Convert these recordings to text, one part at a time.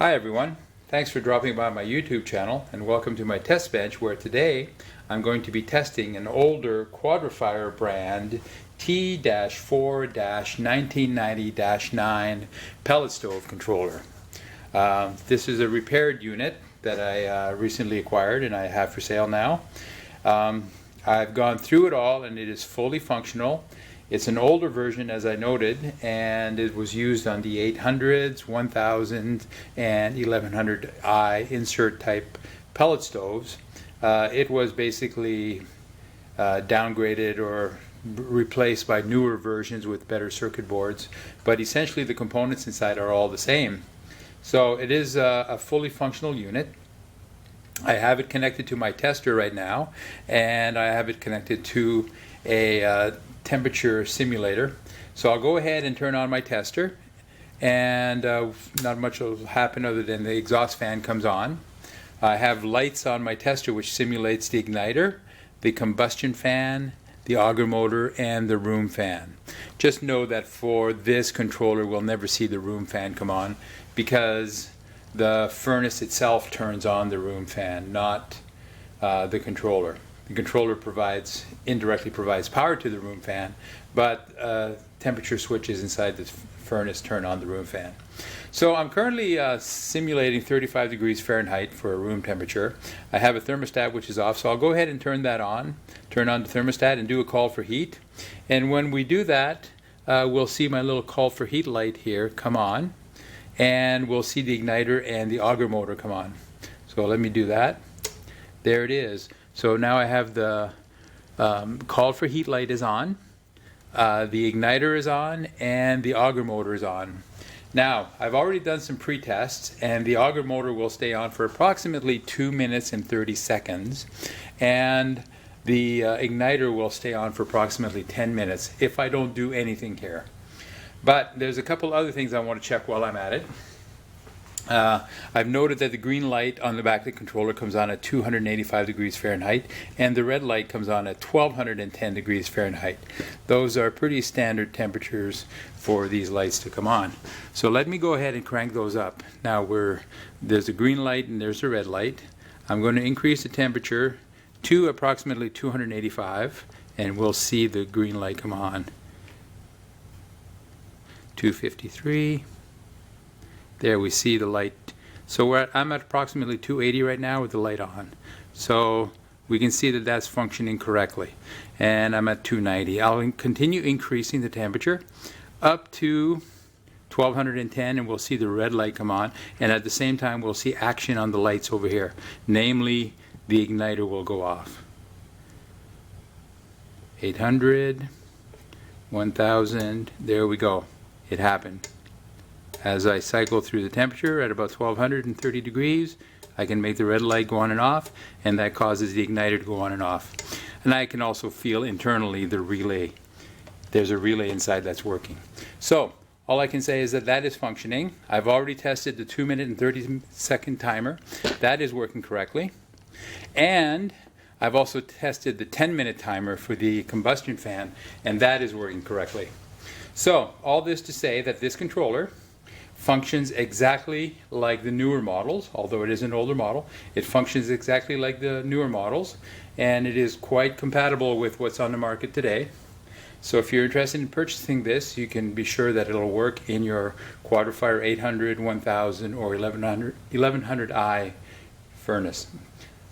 Hi everyone, thanks for dropping by my YouTube channel and welcome to my test bench where today I'm going to be testing an older QuadraFire brand T-4-1990-9 Pellet Stove Controller. This is a repaired unit that I recently acquired and I have for sale now. I've gone through it all and it is fully functional. It's an older version, as I noted, and it was used on the 800s, 1000 and 1100i insert type pellet stoves. It was basically downgraded or replaced by newer versions with better circuit boards, but essentially the components inside are all the same. So it is a fully functional unit. I have it connected to my tester right now, and I have it connected to a temperature simulator. So I'll go ahead and turn on my tester, and not much will happen other than the exhaust fan comes on. I have lights on my tester which simulates the igniter, the combustion fan, the auger motor, and the room fan. Just know that for this controller we'll never see the room fan come on because the furnace itself turns on the room fan, not the controller. The controller indirectly provides power to the room fan, but temperature switches inside the furnace turn on the room fan. So I'm currently simulating 35 degrees Fahrenheit for a room temperature. I have a thermostat which is off, so I'll go ahead and turn that on. Turn on the thermostat and do a call for heat. And when we do that, we'll see my little call for heat light here come on, and we'll see the igniter and the auger motor come on. So let me do that. There it is. So now I have the call for heat light is on, the igniter is on, and the auger motor is on. Now I've already done some pre-tests, and the auger motor will stay on for approximately 2 minutes and 30 seconds, and the igniter will stay on for approximately 10 minutes if I don't do anything here. But there's a couple other things I want to check while I'm at it. I've noted that the green light on the back of the controller comes on at 285 degrees Fahrenheit, and the red light comes on at 1210 degrees Fahrenheit. Those are pretty standard temperatures for these lights to come on. So let me go ahead and crank those up. Now there's a green light and there's a red light. I'm going to increase the temperature to approximately 285, and we'll see the green light come on. 253. There we see the light. So I'm at approximately 280 right now with the light on. So we can see that that's functioning correctly. And I'm at 290. I'll continue increasing the temperature up to 1210, and we'll see the red light come on. And at the same time we'll see action on the lights over here. Namely, the igniter will go off. 800, 1000, there we go. It happened. As I cycle through the temperature at about 1230 degrees, I can make the red light go on and off, and that causes the igniter to go on and off. And I can also feel internally the relay. There's a relay inside that's working. So all I can say is that that is functioning. I've already tested the 2 minute and 30 second timer. That is working correctly. And I've also tested the 10-minute timer for the combustion fan, and that is working correctly. So all this to say that this controller functions exactly like the newer models. Although it is an older model, it functions exactly like the newer models, and it is quite compatible with what's on the market today. So if you're interested in purchasing this, you can be sure that it'll work in your QuadraFire 800, 1000 or 1100i furnace.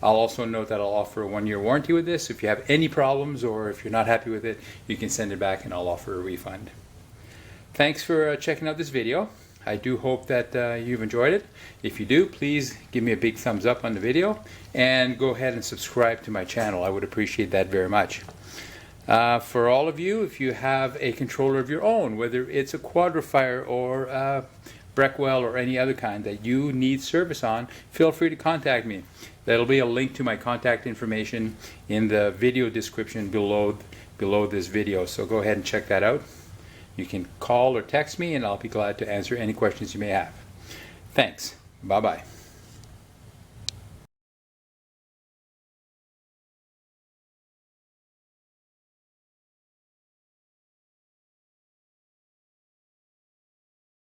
I'll also note that I'll offer a 1-year warranty with this. If you have any problems or if you're not happy with it, you can send it back and I'll offer a refund. Thanks for checking out this video. I do hope that you've enjoyed it. If you do, please give me a big thumbs up on the video and go ahead and subscribe to my channel. I would appreciate that very much. For all of you, if you have a controller of your own, whether it's a QuadraFire or a Breckwell or any other kind that you need service on, feel free to contact me. There'll be a link to my contact information in the video description below this video, so go ahead and check that out. You can call or text me and I'll be glad to answer any questions you may have. Thanks. Bye-bye.